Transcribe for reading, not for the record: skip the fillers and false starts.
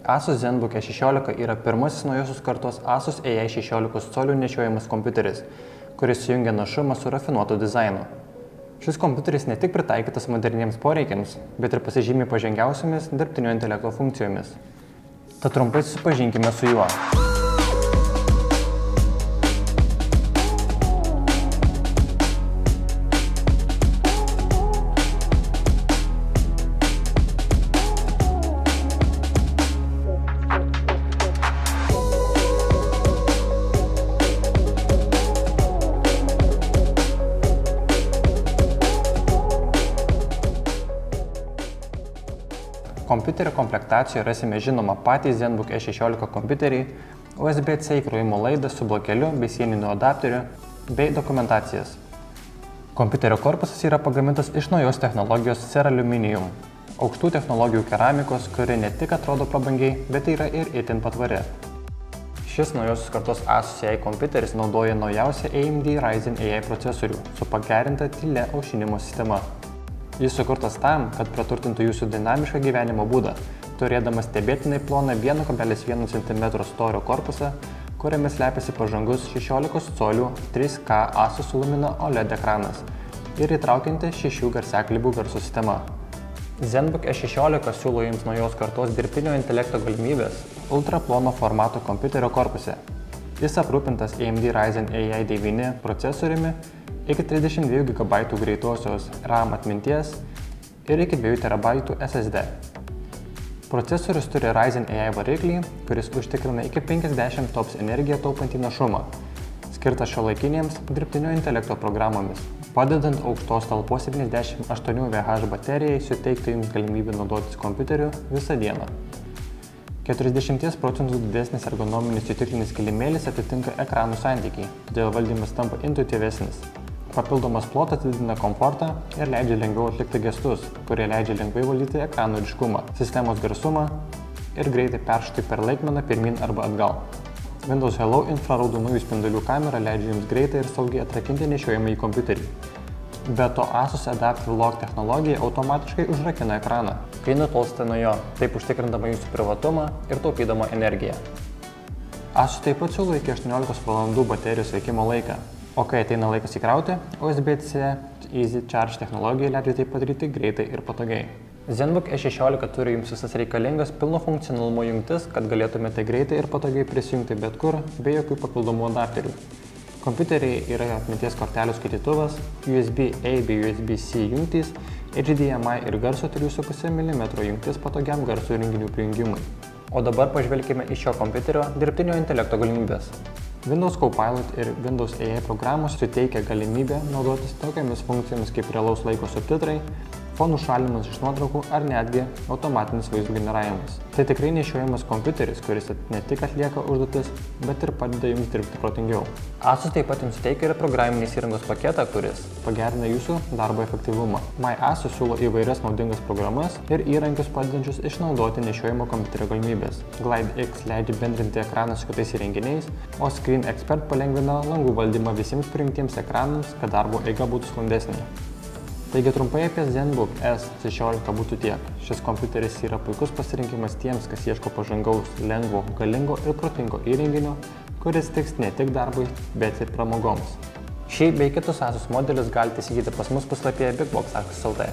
Asus ZenBook E16 yra pirmasis naujosios kartos Asus AI 16 colių nešiojamas kompiuteris, kuris sujungia našumą su rafinuotu dizainu. Šis kompiuteris ne tik pritaikytas moderniems poreikiams, bet ir pasižymi pažengiausiomis dirbtinio intelekto funkcijomis. Tad trumpai susipažinkime su juo. Kompiuterio komplektacijoje rasime žinoma patį ZenBook E16 kompiuterį, USB-C įkrovimo laidą su blokeliu bei sieniniu adapteriu bei dokumentacijas. Kompiuterio korpusas yra pagamintas iš naujos technologijos Ceraluminium, aukštų technologijų keramikos, kuri ne tik atrodo prabangiai, bet yra ir itin patvari. Šis naujosios kartos Asus AI kompiuteris naudoja naujausią AMD Ryzen AI procesorių su pagerinta tylia aušinimo sistema. Jis sukurtas tam, kad praturtintų jūsų dinamišką gyvenimo būdą, turėdamas stebėtinai ploną 1,1 cm storio korpusą, kuriame slepiasi pažangus 16 colių 3K Asus Lumina OLED ekranas ir įtraukianti 6 garsiakalbių garso sistema. ZenBook E16 siūlo jums naujos kartos dirbtinio intelekto galimybės ultra plono formato kompiuterio korpuse. Jis aprūpintas AMD Ryzen AI 9 procesoriumi, iki 32 GB greitosios RAM atminties ir iki 2 TB SSD. Procesorius turi Ryzen AI variklį, kuris užtikrina iki 50 TOPS energiją taupantį našumą, skirtas šiuolaikinėms dirbtinio intelekto programomis, padedant aukštos talpos 78 Wh baterijai suteikti jums galimybę naudotis kompiuteriu visą dieną. 40% didesnis ergonominis jutiklinis kilimėlis atitinka ekranų santykį, todėl valdymas tampa intuityvesnis. Papildomas plotas didina komfortą ir leidžia lengviau atlikti gestus, kurie leidžia lengvai valdyti ekranų ryškumą, sistemos garsumą ir greitai peršokti per laikmeną pirmyn arba atgal. Windows Hello infraraudonųjų spindulių kamera leidžia jums greitai ir saugiai atrakinti nešiojamąjį kompiuterį. Be to, Asus Adaptive Lock technologija automatiškai užrakina ekraną, kai nutolstate nuo jo, taip užtikrindama jūsų privatumą ir taupydama energiją. Asus taip pat siūlo iki 18 valandų baterijos veikimo laiką, o kai ateina laikas įkrauti, USB-C Easy Charge technologija leidžia tai padaryti greitai ir patogiai. ZenBook E16 turi jums visas reikalingas pilno funkcionalumo jungtis, kad galėtumėte greitai ir patogiai prisijungti bet kur, be jokių papildomų adapterių. Kompiuteriai yra atminties kortelių skaitytuvas, USB-A bei USB-C jungtys, HDMI ir garso 3,5 mm jungtis patogiam garso įrenginių prijungimui. O dabar pažvelkime į šio kompiuterio dirbtinio intelekto galimybės. Windows Copilot ir Windows AI programos suteikia galimybę naudotis tokiamis funkcijomis kaip realaus laiko subtitrai, fonų šalinimas iš nuotraukų ar netgi automatinis vaizdų generavimas. Tai tikrai nešiojamas kompiuteris, kuris ne tik atlieka užduotis, bet ir padeda jums dirbti protingiau. Asus taip pat jums suteikia ir programinės įrangos paketą, kuris pagerina jūsų darbo efektyvumą. MyAsus siūlo įvairias naudingas programas ir įrankius padedančius išnaudoti nešiojamo kompiuterio galimybės. GlideX leidžia bendrinti ekraną su kitais įrenginiais, o ScreenXpert palengvina langų valdymą visiems prijungtiems ekranams, kad darbo eiga būtų sklandesnė. Taigi trumpai apie ZenBook S16 būtų tiek. Šis kompiuteris yra puikus pasirinkimas tiems, kas ieško pažangaus, lengvo, galingo ir protingo įrenginio, kuris tiks ne tik darbui, bet ir pramogoms. Šį bei kitus Asus modelius galite įsigyti pas mus puslapyje bigbox.lt.